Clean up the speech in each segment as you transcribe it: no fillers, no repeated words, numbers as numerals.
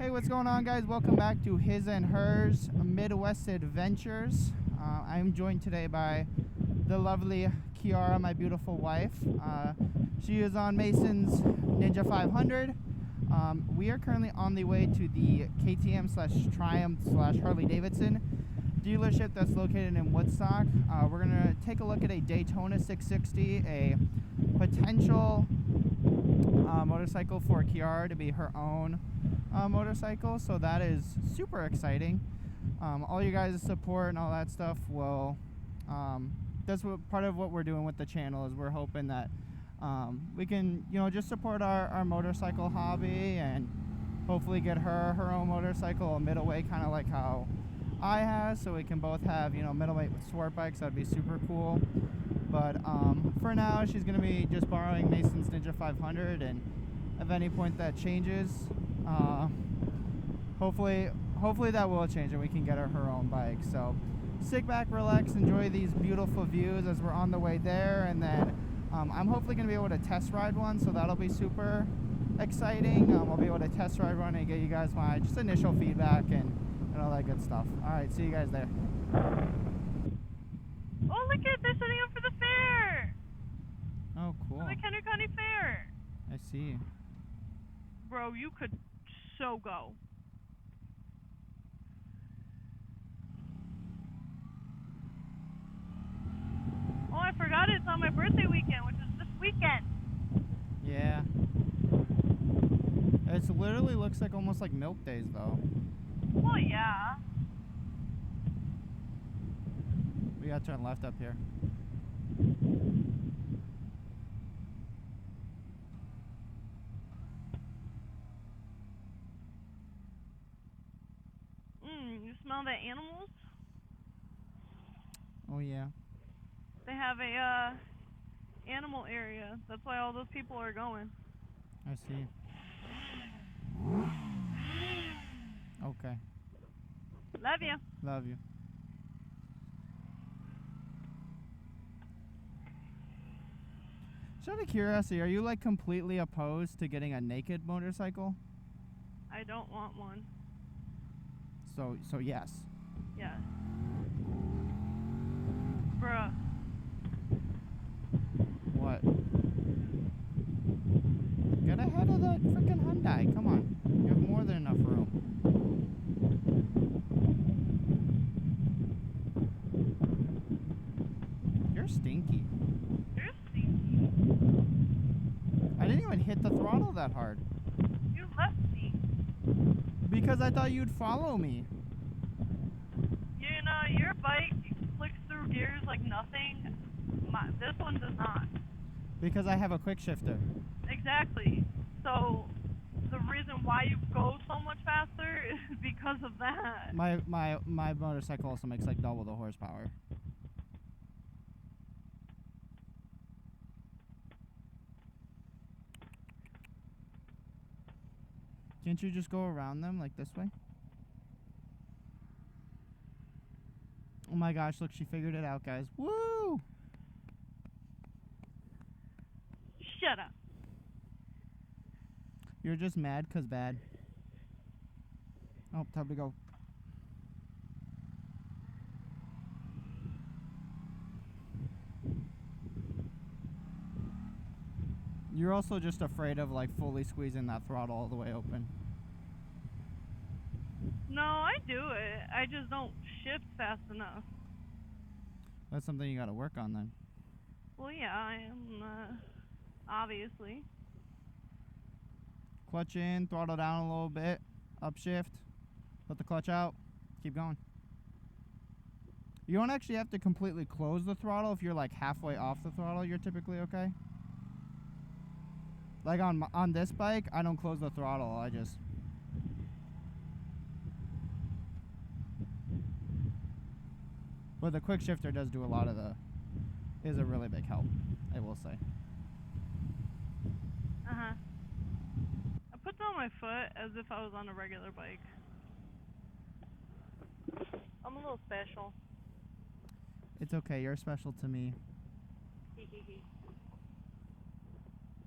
Hey, what's going on, guys? Welcome back to His and Hers Midwest Adventures. I'm joined today by the lovely Kiara, my beautiful wife. She is on Mason's Ninja 500. We are currently on the way to the KTM/Triumph/Harley Davidson dealership that's located in Woodstock. We're going to take a look at a Daytona 660, a potential motorcycle for Kiara to be her own motorcycle, so that is super exciting. All you guys' support and all that stuff will that's what part of what we're doing with the channel is. We're hoping that we can, you know, just support our motorcycle hobby and hopefully get her own motorcycle, a middleweight, kind of like how I have, so we can both have, you know, middleweight sport bikes. That'd be super cool. But for now, she's gonna be just borrowing Mason's Ninja 500, and if any point that changes, hopefully that will change and we can get her own bike. So sit back, relax, enjoy these beautiful views as we're on the way there, and then I'm hopefully going to be able to test ride one, so that'll be super exciting. I'll be able to test ride one and get you guys my just initial feedback and all that good stuff. Alright, see you guys there. Oh, look at, they're setting up for the fair! Oh, cool. The McHenry County Fair! I see. Bro, you could so go. Oh, I forgot it's on my birthday weekend, which is this weekend. Yeah. It literally looks like almost like milk days, though. Well, yeah. We gotta turn left up here. You smell the animals? Oh, yeah. They have a, animal area. That's why all those people are going. I see. Okay. Love you. Love you. Just out of curiosity, are you like completely opposed to getting a naked motorcycle? I don't want one. So yes. Yeah. Bruh. What? Get ahead of the freaking Hyundai. Come on. You have more than enough room. You're stinky. You're stinky. I didn't even hit the throttle that hard. You left me. Because I thought you'd follow me. You know, your bike flicks through gears like nothing. This one does not. Because I have a quick shifter. Exactly. So the reason why you go so much faster is because of that. My motorcycle also makes like double the horsepower. Can't you just go around them like this way? Oh my gosh, look, she figured it out, guys. Woo! Shut up. You're just mad 'cause bad. Oh, time to go. You're also just afraid of like fully squeezing that throttle all the way open. No, I do it. I just don't shift fast enough. That's something you gotta work on then. Well, yeah, I am, obviously. Clutch in, throttle down a little bit, upshift, put the clutch out, keep going. You don't actually have to completely close the throttle. If you're like halfway off the throttle, you're typically okay. Like on this bike, I don't close the throttle, I just... But the quick shifter does do a lot of the... is a really big help, I will say. Uh-huh. I put down my foot as if I was on a regular bike. I'm a little special. It's okay, you're special to me.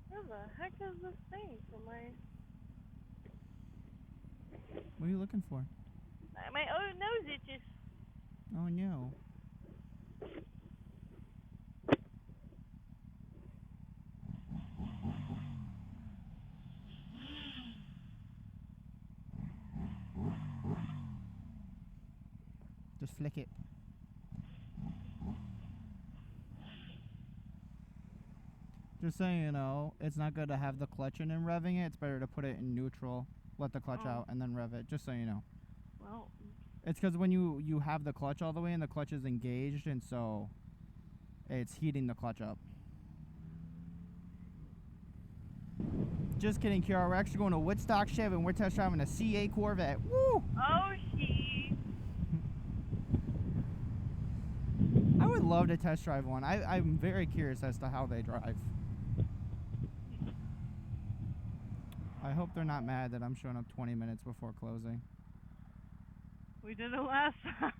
Where the heck is this thing for my... What are you looking for? My own nose itches. Oh no. Just flick it. Just so you know, it's not good to have the clutch in and revving it. It's better to put it in neutral, let the clutch out, and then rev it. Just so you know. Well. It's because when you have the clutch all the way in, the clutch is engaged, and so it's heating the clutch up. Just kidding, Kiara. We're actually going to Woodstock Chev, and we're test driving a CA Corvette. Woo! Oh, she. I would love to test drive one. I'm very curious as to how they drive. I hope they're not mad that I'm showing up 20 minutes before closing. We did it last time.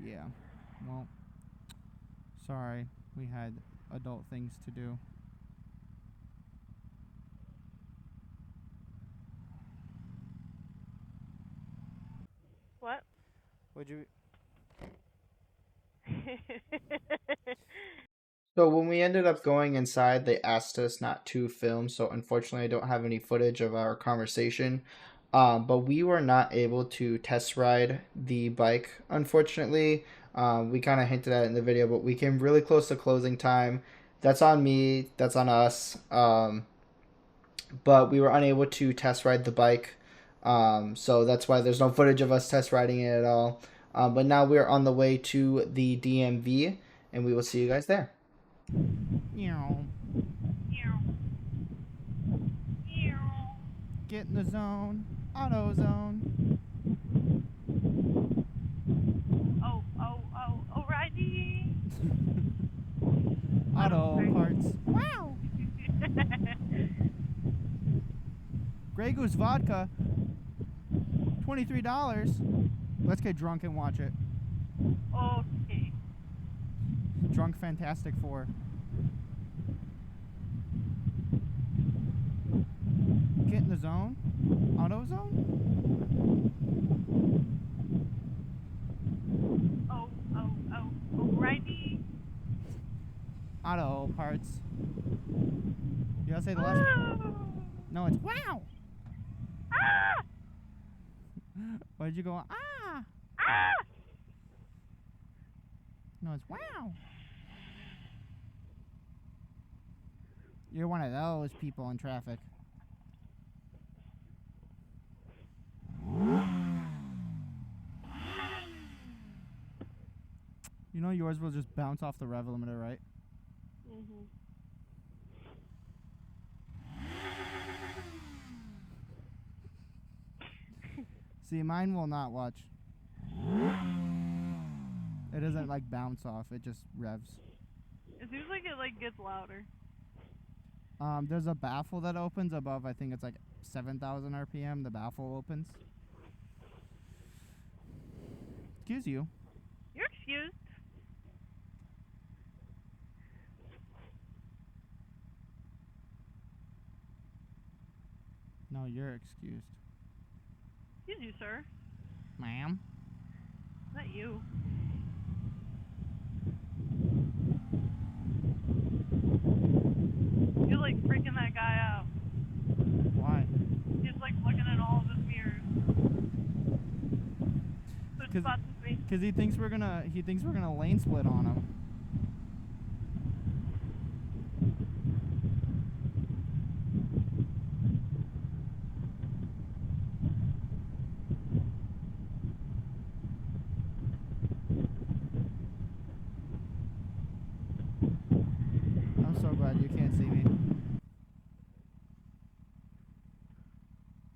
Yeah. Well, sorry. We had adult things to do. What? Would you... So when we ended up going inside, they asked us not to film, so unfortunately I don't have any footage of our conversation. But we were not able to test ride the bike, unfortunately. We kind of hinted at it in the video, but we came really close to closing time. That's on me, that's on us. But we were unable to test ride the bike. So that's why there's no footage of us test riding it at all. But now we're on the way to the DMV, and we will see you guys there. Get in the zone. Auto zone. Alrighty. Auto parts. Wow. Grey Goose vodka. $23. Let's get drunk and watch it. Okay. Drunk Fantastic Four. Get in the zone. Auto zone. Alrighty. Auto parts. You gotta say the last. No, it's wow. Ah! Why did you go? Ah. Ah! No, it's wow. You're one of those people in traffic. You know yours will just bounce off the rev limiter, right? Mhm. See, mine will not watch. It doesn't like bounce off, it just revs. It seems like it gets louder. There's a baffle that opens above, I think it's like 7,000 RPM, the baffle opens. Excuse you. You're excused. No, you're excused. Excuse you, sir. Ma'am? Not you. You're like freaking that guy out. Why? He's like looking at all of his mirrors. Switch spots with me. Because he thinks we're gonna lane split on him. I'm so glad you can't see me.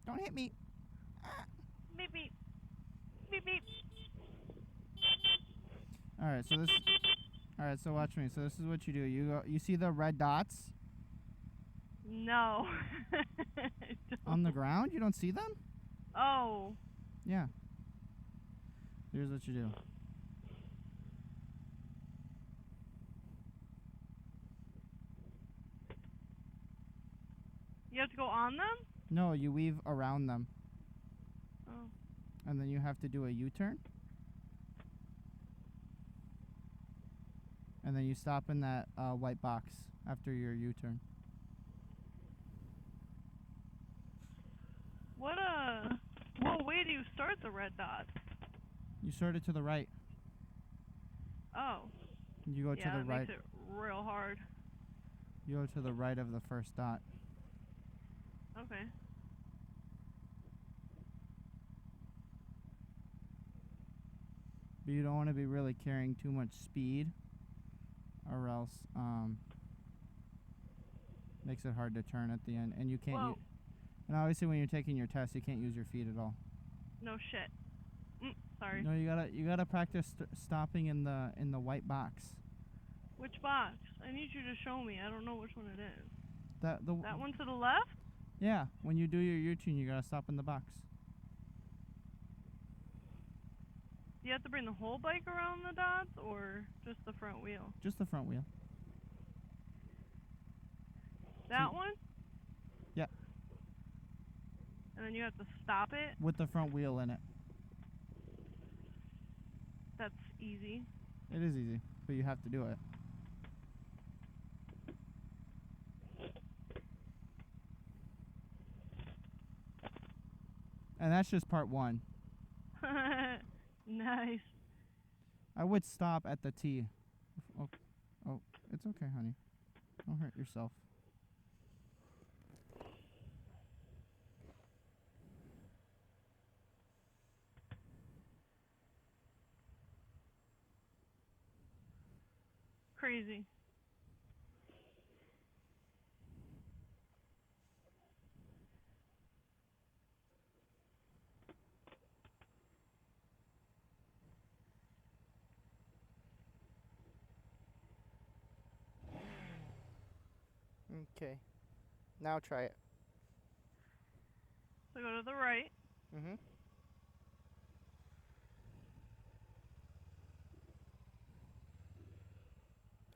Don't hit me. Beep beep. Beep beep. Alright, so this. Alright, so watch me. So this is what you do. You see the red dots No. on the ground? You don't see them? Oh. Yeah. Here's what you do. You have to go on them? No, you weave around them, Oh. and then you have to do a U-turn. And then you stop in that white box after your U-turn. What way do you start the red dot? You sort it to the right. Oh. You go to Yeah, the that right. makes it real hard. You go to the right of the first dot. Okay. But you don't want to be really carrying too much speed, or else makes it hard to turn at the end. And you can't. Whoa. And obviously, when you're taking your test, you can't use your feet at all. No shit. Sorry. No, you gotta practice stopping in the white box. Which box? I need you to show me. I don't know which one it is. That one to the left? Yeah, when you do your U-turn, you gotta stop in the box. Do you have to bring the whole bike around the dots or just the front wheel? Just the front wheel. That one? Yeah. And then you have to stop it? With the front wheel in it. That's easy. It is easy, but you have to do it. And that's just part one. Nice. I would stop at the T. Oh, it's okay, honey. Don't hurt yourself. Crazy. Okay. Now try it. So go to the right. Mm-hmm.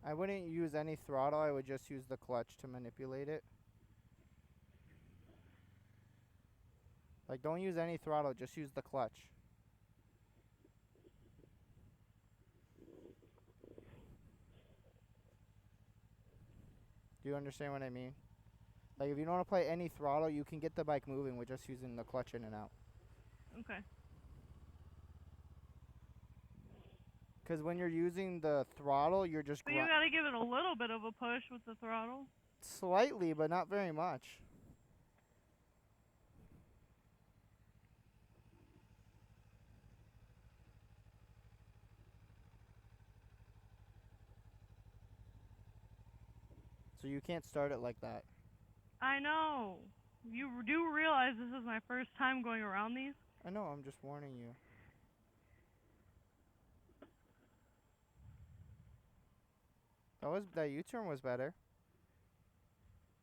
I wouldn't use any throttle. I would just use the clutch to manipulate it. Like, don't use any throttle. Just use the clutch. Do you understand what I mean? Like, if you don't want to play any throttle, you can get the bike moving with just using the clutch in and out. Okay. Because when you're using the throttle, you're just... But you gotta give it a little bit of a push with the throttle. Slightly, but not very much. So you can't start it like that. I know. You do realize this is my first time going around these? I know, I'm just warning you. That U-turn was better.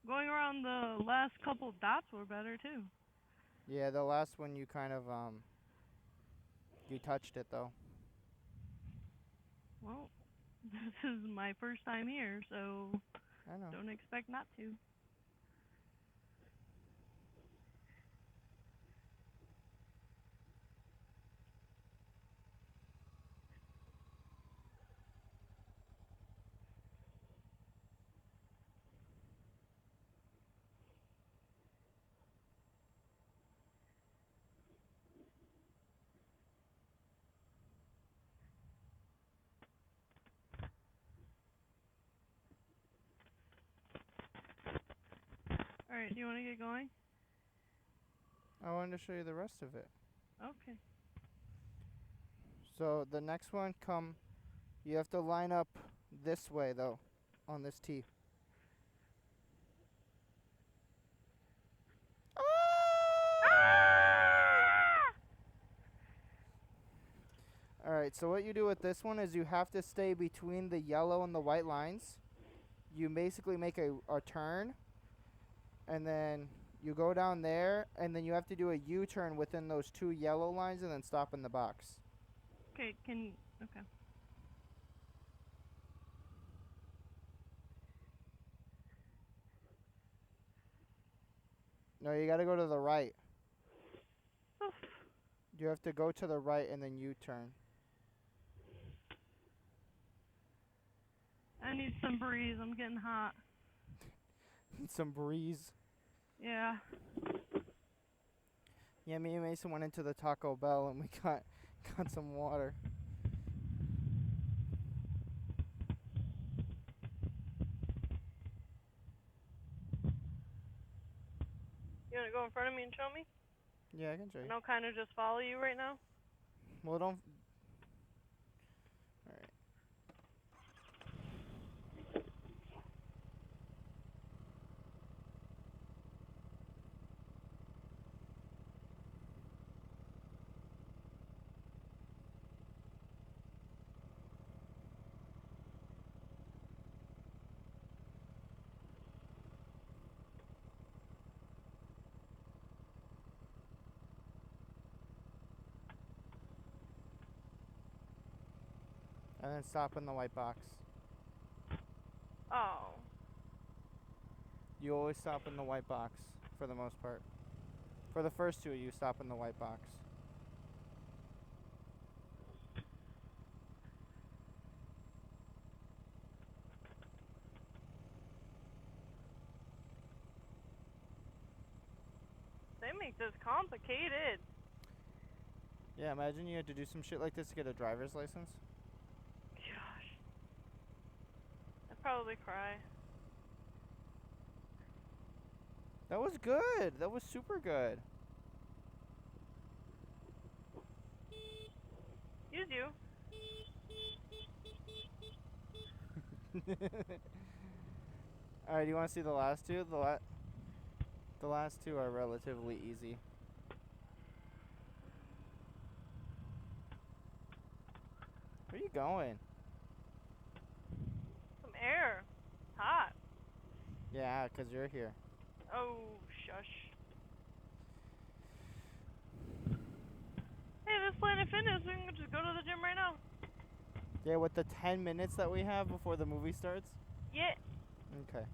Going around the last couple dots were better too. Yeah, the last one you kind of you touched it though. Well, this is my first time here, so I know. don't expect not to. Alright, do you want to get going? I wanted to show you the rest of it. Okay. So the next one, you have to line up this way though, on this T. Alright, so what you do with this one is you have to stay between the yellow and the white lines. You basically make a turn, and then you go down there, and then you have to do a U-turn within those two yellow lines and then stop in the box. Okay, okay. No, you gotta go to the right. Oof. You have to go to the right and then U-turn. I need some breeze. I'm getting hot. Some breeze. Yeah. Yeah, me and Mason went into the Taco Bell and we got some water. You want to go in front of me and show me? Yeah, I can show you. And I'll kind of just follow you right now. Well, don't. All right. And then stop in the white box. Oh. You always stop in the white box for the most part. For the first two, you stop in the white box. They make this complicated. Yeah, imagine you had to do some shit like this to get a driver's license. Gosh. I'd probably cry. That was good. That was super good. Use you. Alright, do you want to see the last two? The last two are relatively easy. Where are you going? Some air. Hot. Yeah, 'cause you're here. Oh, shush. Hey, this Planet Fitness, we can just go to the gym right now. Yeah, with the 10 minutes that we have before the movie starts? Yeah. Okay.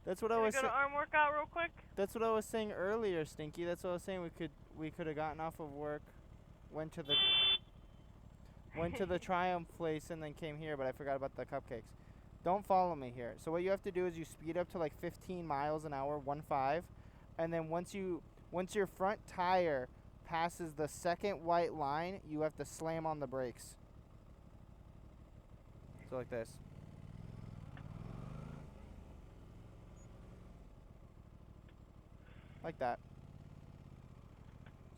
That's what I Can we was go to arm workout real quick? That's what I was saying earlier, Stinky. That's what I was saying. We could have gotten off of work, went to the Triumph place and then came here, but I forgot about the cupcakes. Don't follow me here. So what you have to do is you speed up to like 15 miles an hour, 1.5, and then once your front tire passes the second white line, you have to slam on the brakes. So like this. Like that.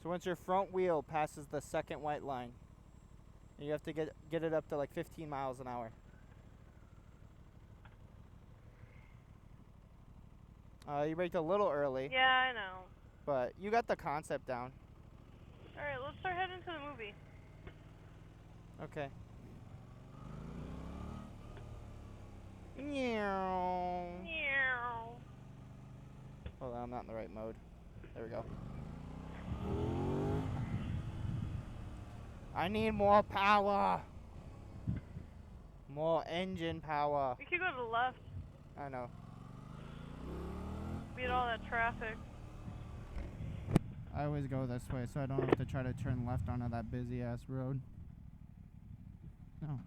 So once your front wheel passes the second white line, you have to get it up to like 15 miles an hour. You braked a little early. Yeah, I know. But you got the concept down. Alright, let's start heading to the movie. Okay. Meow. Meow. Hold on, I'm not in the right mode. There we go. I need more power. More engine power. We could go to the left. I know. Beat all that traffic. I always go this way, so I don't have to try to turn left onto that busy ass road. No.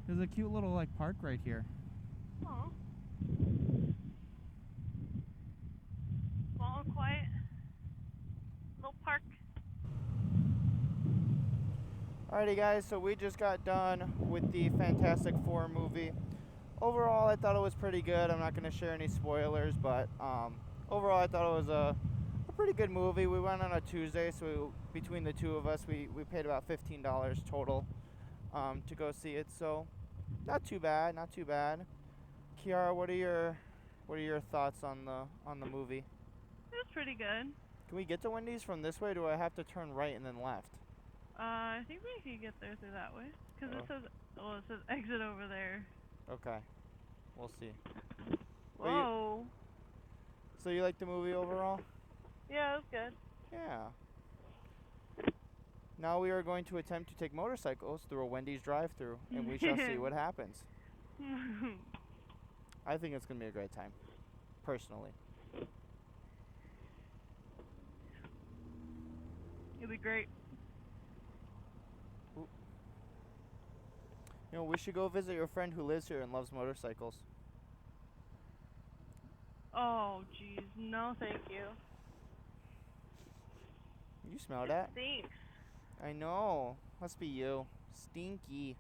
There's a cute little like park right here. Aw. Small and quiet. Little park. Alrighty guys, so we just got done with the Fantastic Four movie. Overall, I thought it was pretty good. I'm not going to share any spoilers, but overall, I thought it was a pretty good movie. We went on a Tuesday, so between the two of us, we paid about $15 total to go see it. So, not too bad, not too bad. Kiara, what are your thoughts on the movie? It was pretty good. Can we get to Wendy's from this way, or do I have to turn right and then left? I think we could get there through that way. Because it says exit over there. Okay, we'll see. Whoa. So you like the movie overall? Yeah, it was good. Yeah. Now we are going to attempt to take motorcycles through a Wendy's drive-thru, and we shall see what happens. I think it's going to be a great time, personally. It'll be great. Ooh. You know, we should go visit your friend who lives here and loves motorcycles. Oh, jeez. No, thank you. You smell that? Stinks. I know. Must be you. Stinky.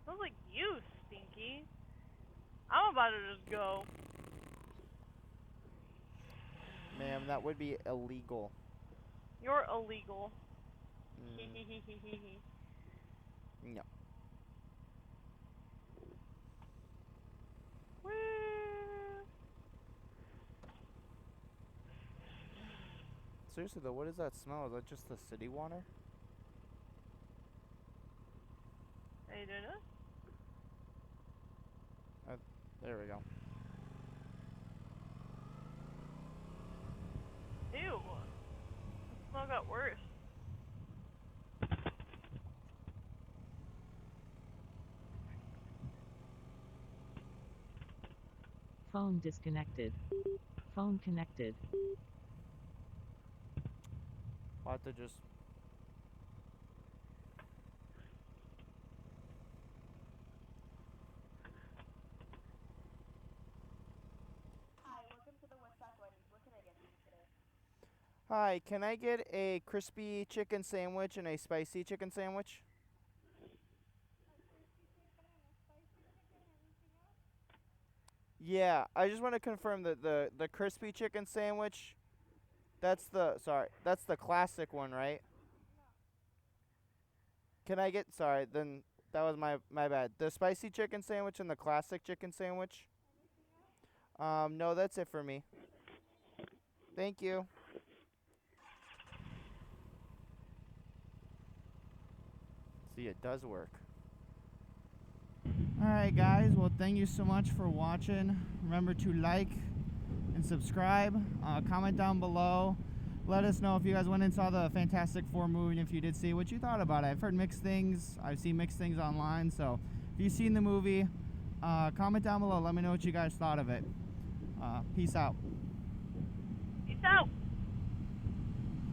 Smells like you, Stinky. I'm about to just go. Ma'am, that would be illegal. You're illegal. No. Woo. Seriously though, what is that smell? Is that just the city water? Are you doing it? There we go. Ew. The smell got worse. Phone disconnected. Phone connected. I'll have to just... Hi, can I get a crispy chicken sandwich and a spicy chicken sandwich? Yeah, I just want to confirm that the crispy chicken sandwich, that's the classic one, right? Can I get, sorry, then that was my bad. The spicy chicken sandwich and the classic chicken sandwich? No, that's it for me. Thank you. See, it does work. Alright guys, well thank you so much for watching. Remember to like and subscribe. Comment down below. Let us know if you guys went and saw the Fantastic Four movie, and if you did see, what you thought about it. I've heard mixed things. I've seen mixed things online, so if you've seen the movie, comment down below. Let me know what you guys thought of it. Peace out. Peace out.